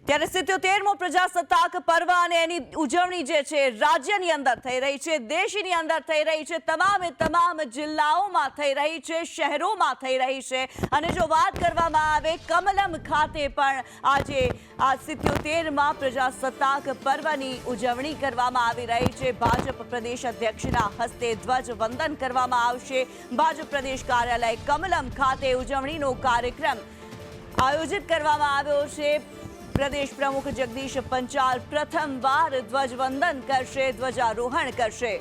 ત્યારે 77મો પ્રજાસત્તાક પર્વ અને એની ઉજવણી જે છે રાજ્યની અંદર થઈ રહી છે, દેશની અંદર થઈ રહી છે, તમામ જિલ્લાઓમાં થઈ રહી છે, શહેરોમાં થઈ રહી છે। અને જો વાત કરવામાં આવે કમલમ ખાતે પણ આજે આ 77મા પ્રજાસત્તાક પર્વની ઉજવણી કરવામાં આવી રહી છે। ભાજપ પ્રદેશ અધ્યક્ષના હસ્તે ધ્વજવંદન કરવામાં આવશે। ભાજપ પ્રદેશ કાર્યાલય કમલમ ખાતે ઉજવણીનો કાર્યક્રમ આયોજિત કરવામાં આવ્યો છે। प्रदेश प्रमुख जगदीश पंचाल प्रथमवार ध्वजवंदन करशे, ध्वजारोहण करशे।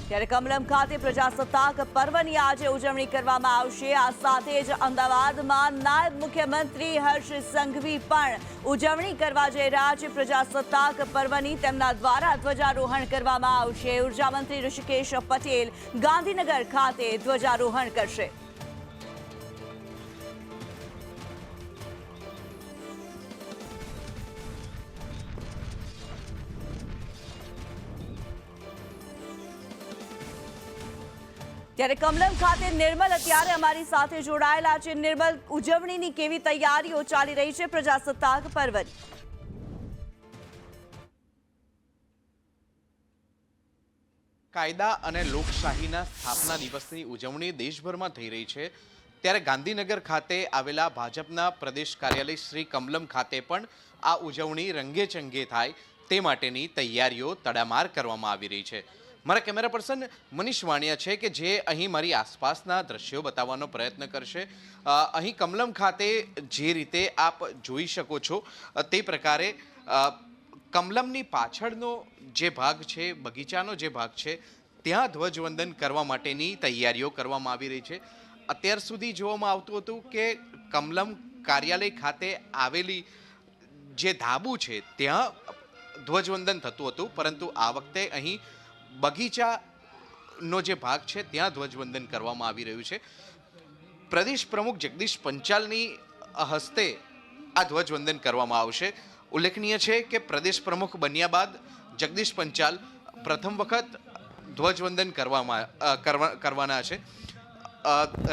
ત્યારે કમલમ ખાતે પ્રજાસત્તાક પર્વની આજે ઉજવણી કરવામાં આવશે। આ સાથે જ અમદાવાદમાં નાયબ મુખ્યમંત્રી હર્ષ સંઘવી પણ ઉજવણી કરવા જઈ રહ્યા છે પ્રજાસત્તાક પર્વની। તેમના દ્વારા ધ્વજારોહણ કરવામાં આવશે। ઉર્જા મંત્રી ઋષિકેશ પટેલ ગાંધીનગર ખાતે ધ્વજારોહણ કરશે। ત્યારે કમલમ ખાતે નિર્મલ અત્યારે અમારી સાથે જોડાયેલા છે। નિર્મલ, ઉજવણીની કેવી તૈયારીઓ ચાલી રહી છે પ્રજાસત્તાક પર્વની? કાયદા અને લોકશાહીના સ્થાપના દિવસની ઉજવણી દેશભરમાં થઈ રહી છે, ત્યારે ગાંધીનગર ખાતે આવેલા ભાજપના પ્રદેશ કાર્યાલય શ્રી કમલમ ખાતે પણ આ ઉજવણી રંગે ચંગે થાય તે માટેની તૈયારીઓ તડામાર કરવામાં આવી રહી છે। મારા કેમેરા પર્સન મનીષ વાણિયા છે કે જે અહીં મારી આસપાસના દ્રશ્યો બતાવવાનો પ્રયત્ન કરશે। અહીં કમલમ ખાતે જે રીતે આપ જોઈ શકો છો તે પ્રકારે કમલમની પાછળનો જે ભાગ છે, બગીચાનો જે ભાગ છે, ત્યાં ધ્વજવંદન કરવા માટેની તૈયારીઓ કરવામાં આવી રહી છે। અત્યાર સુધી જોવામાં આવતું હતું કે કમલમ કાર્યાલય ખાતે આવેલી જે ધાબુ છે ત્યાં ધ્વજવંદન થતું હતું, પરંતુ આ વખતે અહીં બગીચાનો જે ભાગ છે ત્યાં ધ્વજવંદન કરવામાં આવી રહ્યું છે। પ્રદેશ પ્રમુખ જગદીશ પંચાલની હસ્તે આ ધ્વજવંદન કરવામાં આવશે। ઉલ્લેખનીય છે કે પ્રદેશ પ્રમુખ બન્યા બાદ જગદીશ પંચાલ પ્રથમ વખત ધ્વજવંદન કરવાના છે।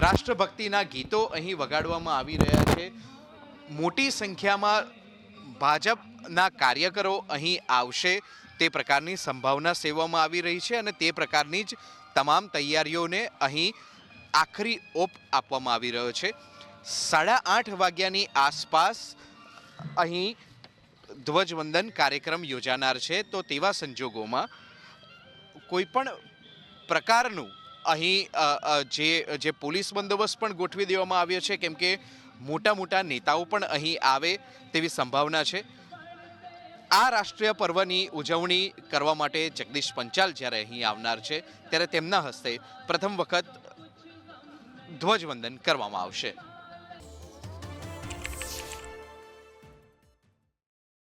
રાષ્ટ્રભક્તિના ગીતો અહીં વગાડવામાં આવી રહ્યા છે। મોટી સંખ્યામાં ભાજપના કાર્યકરો અહીં આવશે તે પ્રકારની સંભાવના સેવવામાં આવી રહી છે અને તે પ્રકારની જ તમામ તૈયારીઓને અહીં આખરી ઓપ આપવામાં આવી રહ્યો છે। 8:30 વાગ્યાની આસપાસ અહીં ધ્વજવંદન કાર્યક્રમ યોજાનાર છે, તો તેવા સંજોગોમાં કોઈ પણ પ્રકારનું અહીં જે પોલીસ બંદોબસ્ત પણ ગોઠવી દેવામાં આવ્યો છે, કેમ કે મોટા નેતાઓ પણ અહીં આવે તેવી સંભાવના છે। આ રાષ્ટ્રીય પર્વની ઉજવણી કરવા માટે જગદીશ પંચાલ જ્યારે અહીં આવનાર છે ત્યારે તેમના હસ્તે પ્રથમ વખત ધ્વજવંદન કરવામાં આવશે।